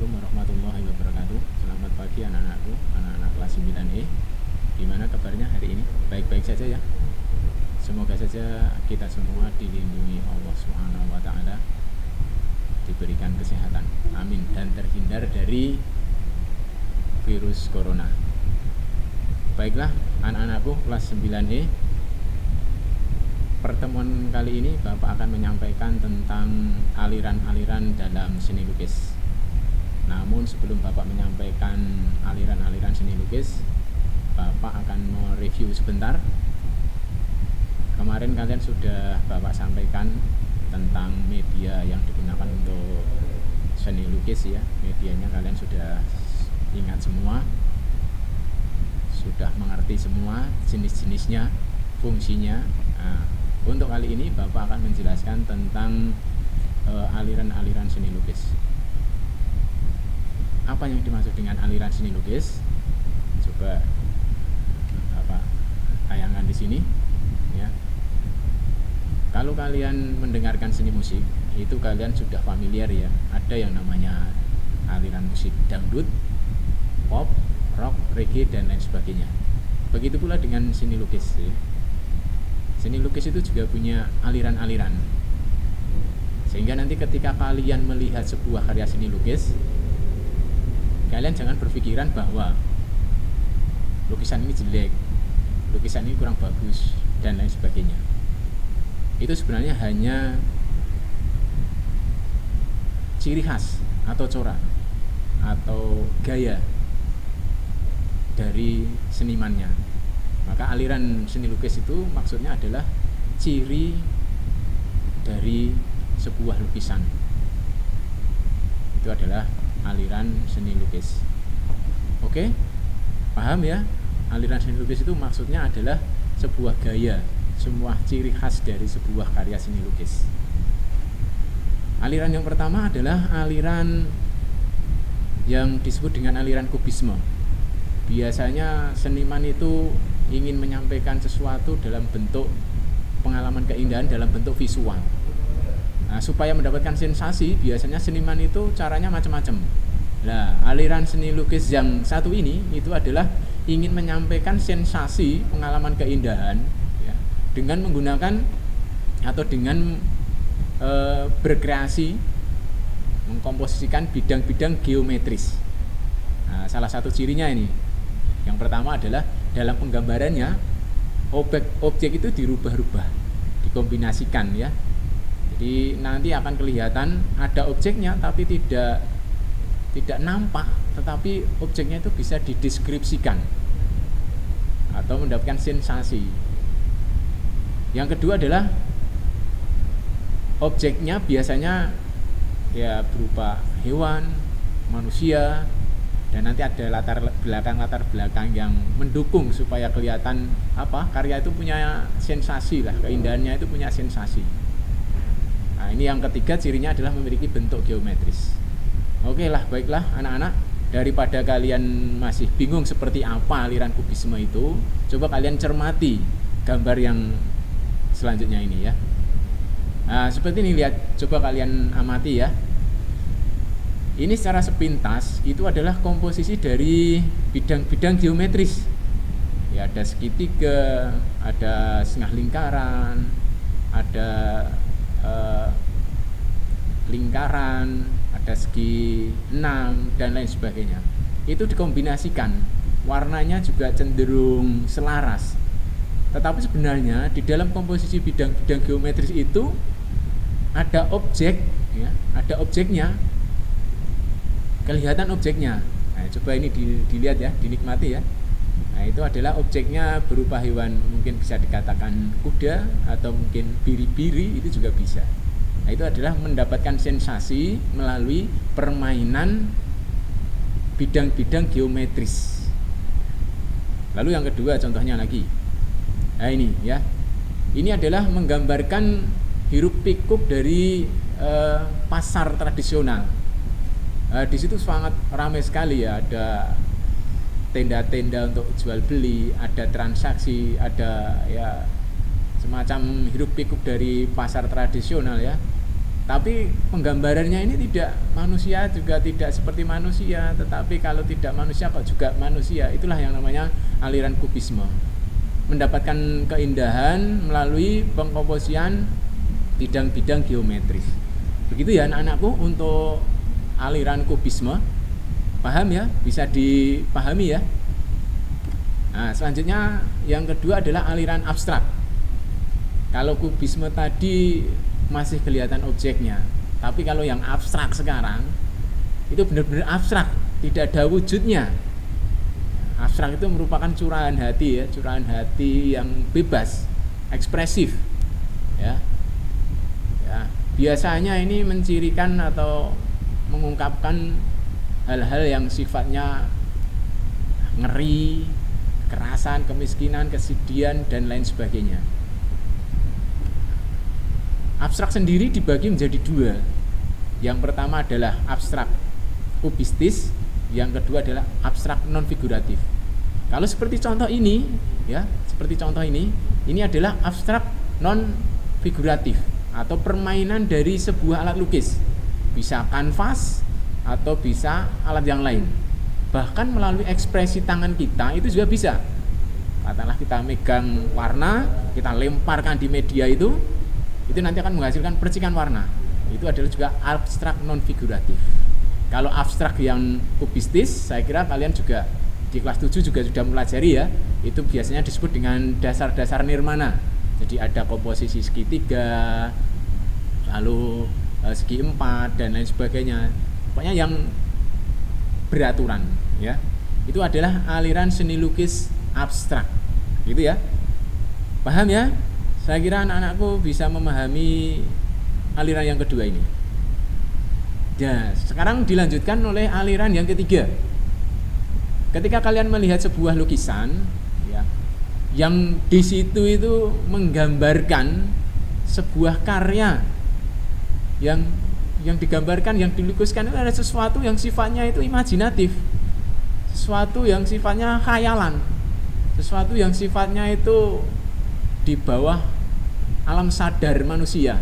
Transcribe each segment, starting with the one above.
Assalamualaikum warahmatullahi wabarakatuh. Selamat pagi anak-anakku, anak-anak kelas 9E. Gimana kabarnya hari ini? Baik-baik saja ya. Semoga saja kita semua dilindungi Allah Subhanahu wa taala, diberikan kesehatan. Amin, dan terhindar dari virus corona. Baiklah anak-anakku kelas 9E. Pertemuan kali ini Bapak akan menyampaikan tentang aliran-aliran dalam seni lukis. Namun sebelum Bapak menyampaikan aliran-aliran seni lukis, Bapak akan mereview sebentar. Kemarin kalian sudah Bapak sampaikan tentang media yang digunakan untuk seni lukis ya. Medianya kalian sudah ingat semua, sudah mengerti semua jenis-jenisnya, fungsinya. Nah, untuk kali ini Bapak akan menjelaskan tentang aliran-aliran seni lukis. Apa yang dimaksud dengan aliran seni lukis? Coba Bapak tayangkan di sini ya. Kalau kalian mendengarkan seni musik, itu kalian sudah familiar ya. Ada yang namanya aliran musik dangdut, pop, rock, reggae dan lain sebagainya. Begitu pula dengan seni lukis ya. Seni lukis itu juga punya aliran-aliran. Sehingga nanti ketika kalian melihat sebuah karya seni lukis, kalian jangan berpikiran bahwa lukisan ini jelek, lukisan ini kurang bagus, dan lain sebagainya. Itu sebenarnya hanya ciri khas atau corak atau gaya dari senimannya. Maka aliran seni lukis itu maksudnya adalah ciri dari sebuah lukisan. Itu adalah aliran seni lukis. Oke? Paham ya? Aliran seni lukis itu maksudnya adalah sebuah gaya, semua ciri khas dari sebuah karya seni lukis. Aliran yang pertama adalah aliran yang disebut dengan aliran kubisme. Biasanya seniman itu ingin menyampaikan sesuatu dalam bentuk pengalaman keindahan dalam bentuk visual. Nah, supaya mendapatkan sensasi, biasanya seniman itu caranya macam-macam. Nah, aliran seni lukis yang satu ini itu adalah ingin menyampaikan sensasi pengalaman keindahan ya, dengan menggunakan atau dengan berkreasi mengkomposisikan bidang-bidang geometris. Nah, salah satu cirinya ini. Yang pertama adalah dalam penggambarannya objek itu dirubah-rubah, dikombinasikan ya. Jadi nanti akan kelihatan ada objeknya tapi tidak nampak, tetapi objeknya itu bisa dideskripsikan atau mendapatkan sensasi. Yang kedua adalah objeknya biasanya ya berupa hewan, manusia, dan nanti ada latar belakang yang mendukung supaya kelihatan karya itu punya sensasi lah, keindahannya itu punya sensasi. Nah, ini yang ketiga cirinya adalah memiliki bentuk geometris. Oke lah, baiklah anak-anak, daripada kalian masih bingung seperti apa aliran kubisme itu, coba kalian cermati gambar yang selanjutnya ini ya. Nah, seperti ini, lihat, coba kalian amati ya. Ini secara sepintas itu adalah komposisi dari bidang-bidang geometris. Ya, ada segitiga, ada setengah lingkaran, ada lingkaran, ada segi 6 dan lain sebagainya. Itu dikombinasikan, warnanya juga cenderung selaras. Tetapi sebenarnya di dalam komposisi bidang-bidang geometris itu ada objek, ya, ada objeknya. Kelihatan objeknya. Nah, coba ini dilihat ya, dinikmati ya. Nah, itu adalah objeknya berupa hewan, mungkin bisa dikatakan kuda atau mungkin biri-biri, itu juga bisa. Nah, itu adalah mendapatkan sensasi melalui permainan bidang-bidang geometris. Lalu yang kedua contohnya lagi. Nah, ini ya. Ini adalah menggambarkan hiruk pikuk dari pasar tradisional. Di situ sangat ramai sekali ya, ada tenda-tenda untuk jual beli, ada transaksi, ada ya semacam hiruk pikuk dari pasar tradisional ya. Tapi penggambarannya ini tidak manusia juga tidak seperti manusia, tetapi kalau tidak manusia kok juga manusia. Itulah yang namanya aliran kubisme. Mendapatkan keindahan melalui pengkomposisian bidang-bidang geometris. Begitu ya anak-anakku untuk aliran kubisme. Paham ya? Bisa dipahami ya? Nah, selanjutnya yang kedua adalah aliran abstrak. Kalau kubisme tadi masih kelihatan objeknya, tapi kalau yang abstrak sekarang itu benar-benar abstrak, tidak ada wujudnya. Abstrak itu merupakan curahan hati ya, curahan hati yang bebas, ekspresif ya. Ya, biasanya ini mencirikan atau mengungkapkan hal-hal yang sifatnya ngeri, kekerasan, kemiskinan, kesedihan dan lain sebagainya. Abstrak sendiri dibagi menjadi dua. Yang pertama adalah abstrak kubistis, yang kedua adalah abstrak non figuratif. Kalau seperti contoh ini, ya, seperti contoh ini adalah abstrak non figuratif atau permainan dari sebuah alat lukis. Bisa kanvas atau bisa alat yang lain. Bahkan melalui ekspresi tangan kita itu juga bisa. Katakanlah kita megang warna, kita lemparkan di media itu nanti akan menghasilkan percikan warna. Itu adalah juga abstrak non figuratif. Kalau abstrak yang kubistis, saya kira kalian juga di kelas 7 juga sudah mempelajari ya. Itu biasanya disebut dengan dasar-dasar nirmana. Jadi ada komposisi segitiga, lalu segi 4 dan lain sebagainya. Pokoknya yang beraturan ya. Itu adalah aliran seni lukis abstrak. Gitu ya. Paham ya? Saya kira anak-anakku bisa memahami aliran yang kedua ini. Ya, sekarang dilanjutkan oleh aliran yang ketiga. Ketika kalian melihat sebuah lukisan, ya, yang di situ itu menggambarkan sebuah karya yang digambarkan, yang dilukiskan itu ada sesuatu yang sifatnya itu imajinatif, sesuatu yang sifatnya khayalan, sesuatu yang sifatnya itu di bawah alam sadar manusia.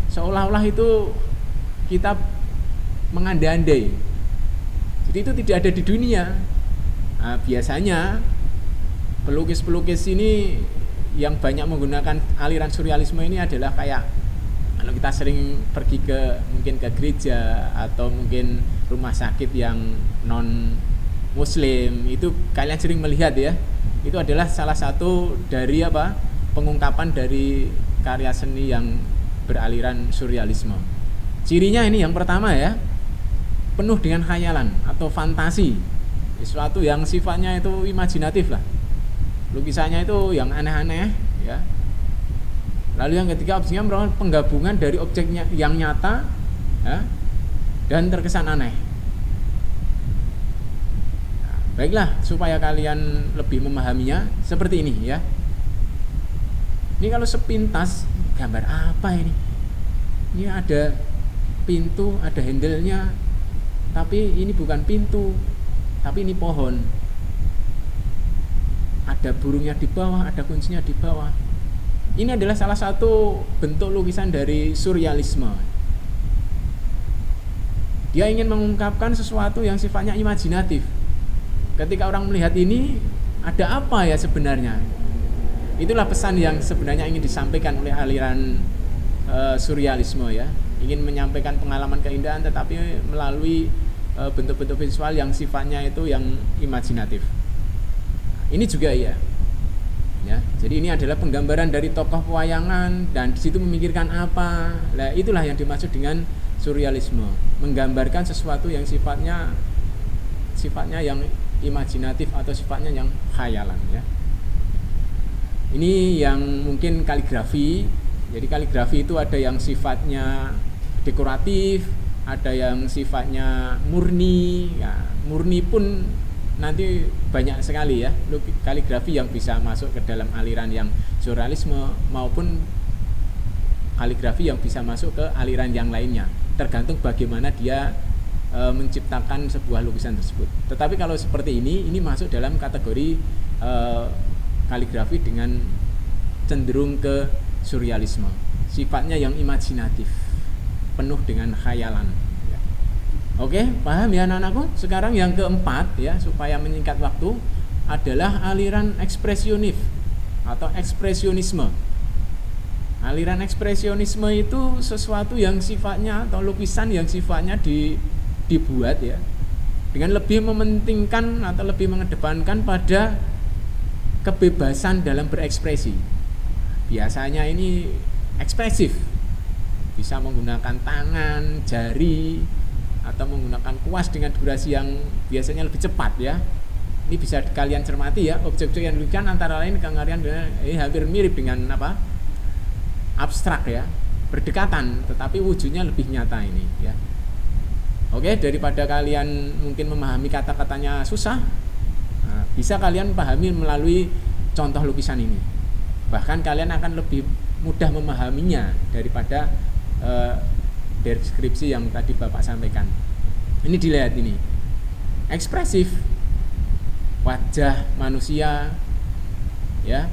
Seolah-olah itu kita mengandai-andai. Jadi itu tidak ada di dunia. Nah, biasanya pelukis-pelukis ini yang banyak menggunakan aliran surrealisme ini adalah kayak kalau kita sering pergi mungkin ke gereja atau mungkin rumah sakit yang non muslim, itu kalian sering melihat ya. Itu adalah salah satu dari pengungkapan dari karya seni yang beraliran surrealisme. Cirinya ini yang pertama ya, penuh dengan khayalan atau fantasi, sesuatu yang sifatnya itu imajinatif lah. Lukisannya itu yang aneh-aneh ya. Lalu yang ketiga, objeknya merupakan penggabungan dari objeknya yang nyata ya, dan terkesan aneh. Baiklah, supaya kalian lebih memahaminya seperti ini ya. Ini kalau sepintas, gambar apa ini? Ini ada pintu, ada handle-nya, tapi ini bukan pintu, tapi ini pohon. Ada burungnya di bawah, ada kuncinya di bawah. Ini adalah salah satu bentuk lukisan dari surrealisme. Dia ingin mengungkapkan sesuatu yang sifatnya imajinatif. Ketika orang melihat ini, ada apa ya sebenarnya? Itulah pesan yang sebenarnya ingin disampaikan oleh aliran surrealisme ya. Ingin menyampaikan pengalaman keindahan tetapi melalui bentuk-bentuk visual yang sifatnya itu yang imajinatif. Ini juga ya. Jadi ini adalah penggambaran dari tokoh pewayangan dan di situ memikirkan apa. Nah, itulah yang dimaksud dengan surrealisme, menggambarkan sesuatu yang sifatnya yang imajinatif atau sifatnya yang khayalan ya. Ini yang mungkin kaligrafi. Jadi kaligrafi itu ada yang sifatnya dekoratif, ada yang sifatnya murni ya. Murni pun nanti banyak sekali ya, kaligrafi yang bisa masuk ke dalam aliran yang surrealisme maupun kaligrafi yang bisa masuk ke aliran yang lainnya, tergantung bagaimana dia menciptakan sebuah lukisan tersebut. Tetapi kalau seperti ini masuk dalam kategori kaligrafi dengan cenderung ke surrealisme. sifatnya yang imajinatif, penuh dengan khayalan. Ya. Oke, paham ya anak-anakku? Sekarang yang keempat ya, supaya menyingkat waktu, adalah aliran ekspresionis atau ekspresionisme. Aliran ekspresionisme itu sesuatu yang sifatnya atau lukisan yang sifatnya dibuat ya dengan lebih mementingkan atau lebih mengedepankan pada kebebasan dalam berekspresi. Biasanya ini ekspresif, bisa menggunakan tangan, jari, atau menggunakan kuas dengan durasi yang biasanya lebih cepat ya. Ini bisa kalian cermati ya, objek-objek yang dilukisan antara lain kalian hampir mirip dengan apa? Abstrak ya, berdekatan, tetapi wujudnya lebih nyata ini ya. Oke, daripada kalian mungkin memahami kata-katanya susah, bisa kalian pahami melalui contoh lukisan ini. Bahkan kalian akan lebih mudah memahaminya daripada deskripsi yang tadi Bapak sampaikan. Ini dilihat ini, ekspresif, wajah manusia ya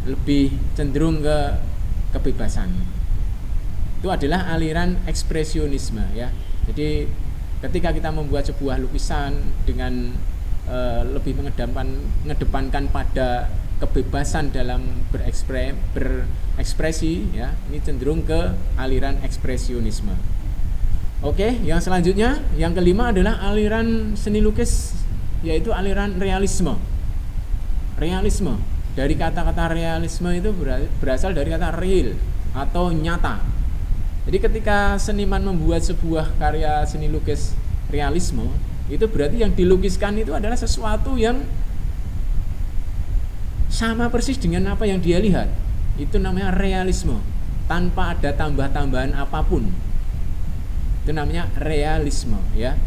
lebih cenderung ke kebebasan. Itu adalah aliran ekspresionisme ya. Jadi ketika kita membuat sebuah lukisan dengan lebih mengedepankan pada kebebasan dalam berekspresi ya, ini cenderung ke aliran ekspresionisme. Oke, yang selanjutnya yang kelima adalah aliran seni lukis, yaitu aliran realisme. Realisme, dari kata-kata realisme itu berasal dari kata real atau nyata. Jadi ketika seniman membuat sebuah karya seni lukis realisme, itu berarti yang dilukiskan itu adalah sesuatu yang sama persis dengan apa yang dia lihat. Itu namanya realisme, tanpa ada tambah-tambahan apapun. Itu namanya realisme ya.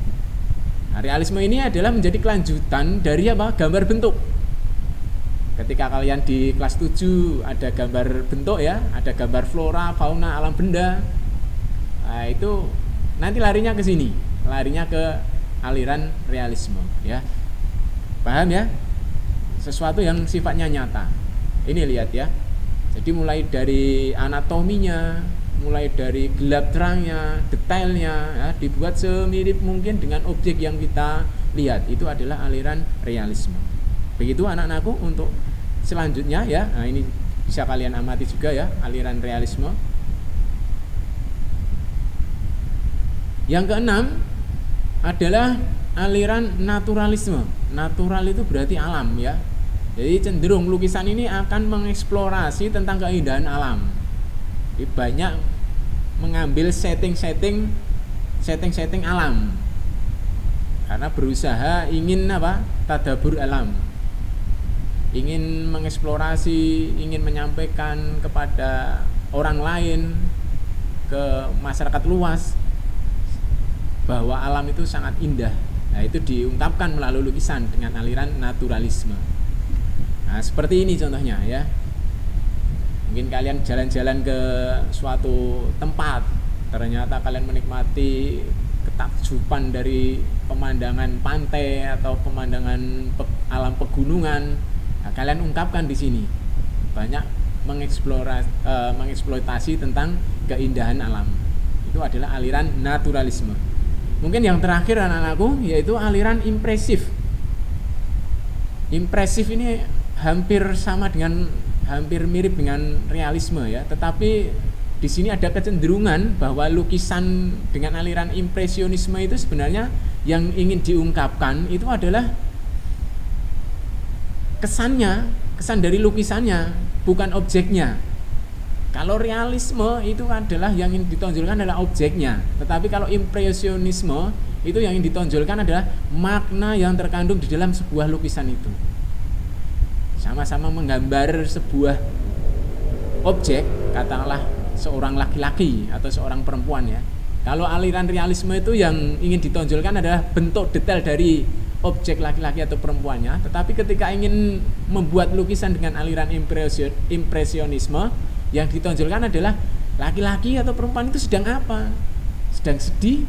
Nah, realisme ini adalah menjadi kelanjutan dari apa? Gambar bentuk. Ketika kalian di kelas 7 ada gambar bentuk ya, ada gambar flora, fauna, alam benda. Nah, itu nanti larinya ke sini, larinya ke aliran realisme ya. Paham ya? Sesuatu yang sifatnya nyata. Ini lihat ya. Jadi mulai dari anatominya, mulai dari gelap terangnya, detailnya ya, dibuat semirip mungkin dengan objek yang kita lihat. Itu adalah aliran realisme. Begitu anak-anakku untuk selanjutnya ya. Nah, ini bisa kalian amati juga ya, aliran realisme. Yang keenam adalah aliran naturalisme. Natural itu berarti alam ya. Jadi cenderung lukisan ini akan mengeksplorasi tentang keindahan alam. Jadi banyak mengambil setting-setting alam. Karena berusaha ingin apa? Tadabur alam. Ingin mengeksplorasi, ingin menyampaikan kepada orang lain, ke masyarakat luas bahwa alam itu sangat indah. Nah, itu diungkapkan melalui lukisan dengan aliran naturalisme. Nah, seperti ini contohnya ya. Mungkin kalian jalan-jalan ke suatu tempat, ternyata kalian menikmati ketakjuban dari pemandangan pantai atau pemandangan alam pegunungan. Nah, kalian ungkapkan di sini. Banyak mengeksploitasi tentang keindahan alam. Itu adalah aliran naturalisme. Mungkin yang terakhir anak-anakku yaitu aliran impresif. Impresif ini hampir mirip dengan realisme ya, tetapi di sini ada kecenderungan bahwa lukisan dengan aliran impresionisme itu sebenarnya yang ingin diungkapkan itu adalah kesan dari lukisannya, bukan objeknya. Kalau realisme itu adalah yang ingin ditonjolkan adalah objeknya, tetapi kalau impresionisme itu yang ingin ditonjolkan adalah makna yang terkandung di dalam sebuah lukisan itu. Sama-sama menggambar sebuah objek, katakanlah seorang laki-laki atau seorang perempuan ya. Kalau aliran realisme itu yang ingin ditonjolkan adalah bentuk detail dari objek laki-laki atau perempuannya, tetapi ketika ingin membuat lukisan dengan aliran impresionisme, yang ditonjolkan adalah laki-laki atau perempuan itu sedang apa? Sedang sedih,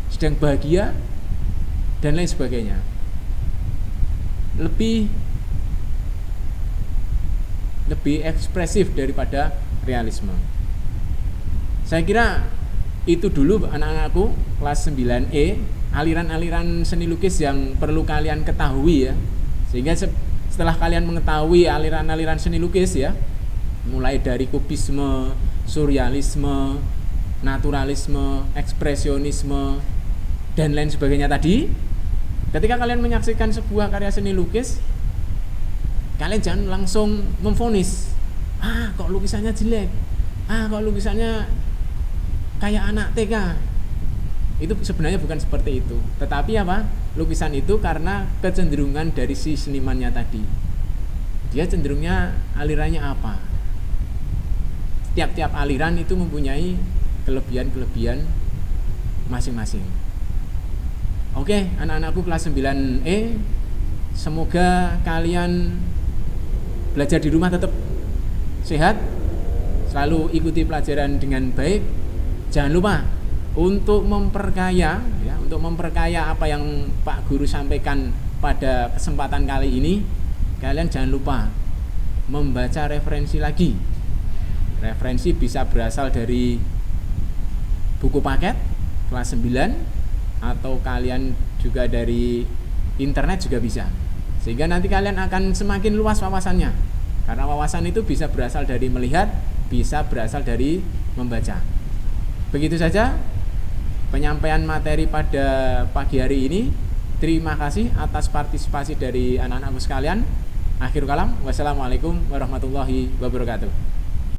sedang bahagia, dan lain sebagainya. Lebih ekspresif daripada realisme. Saya kira itu dulu anak-anakku kelas 9E, aliran-aliran seni lukis yang perlu kalian ketahui ya. Sehingga setelah kalian mengetahui aliran-aliran seni lukis ya, mulai dari kubisme, surrealisme, naturalisme, ekspresionisme, dan lain sebagainya tadi, ketika kalian menyaksikan sebuah karya seni lukis, kalian jangan langsung memvonis, kok lukisannya jelek, kok lukisannya kayak anak TK. Itu sebenarnya bukan seperti itu. Tetapi apa? Lukisan itu karena kecenderungan dari si senimannya tadi. Dia cenderungnya alirannya apa? Tiap-tiap aliran itu mempunyai kelebihan-kelebihan masing-masing. Oke, anak-anakku kelas 9E, semoga kalian belajar di rumah tetap sehat, selalu ikuti pelajaran dengan baik. Jangan lupa untuk memperkaya apa yang Pak Guru sampaikan pada kesempatan kali ini. Kalian jangan lupa membaca referensi lagi. Referensi bisa berasal dari buku paket kelas 9, atau kalian juga dari internet juga bisa. Sehingga nanti kalian akan semakin luas wawasannya. Karena wawasan itu bisa berasal dari melihat, bisa berasal dari membaca. Begitu saja penyampaian materi pada pagi hari ini. Terima kasih atas partisipasi dari anak-anakku sekalian. Akhirul kalam, wassalamualaikum warahmatullahi wabarakatuh.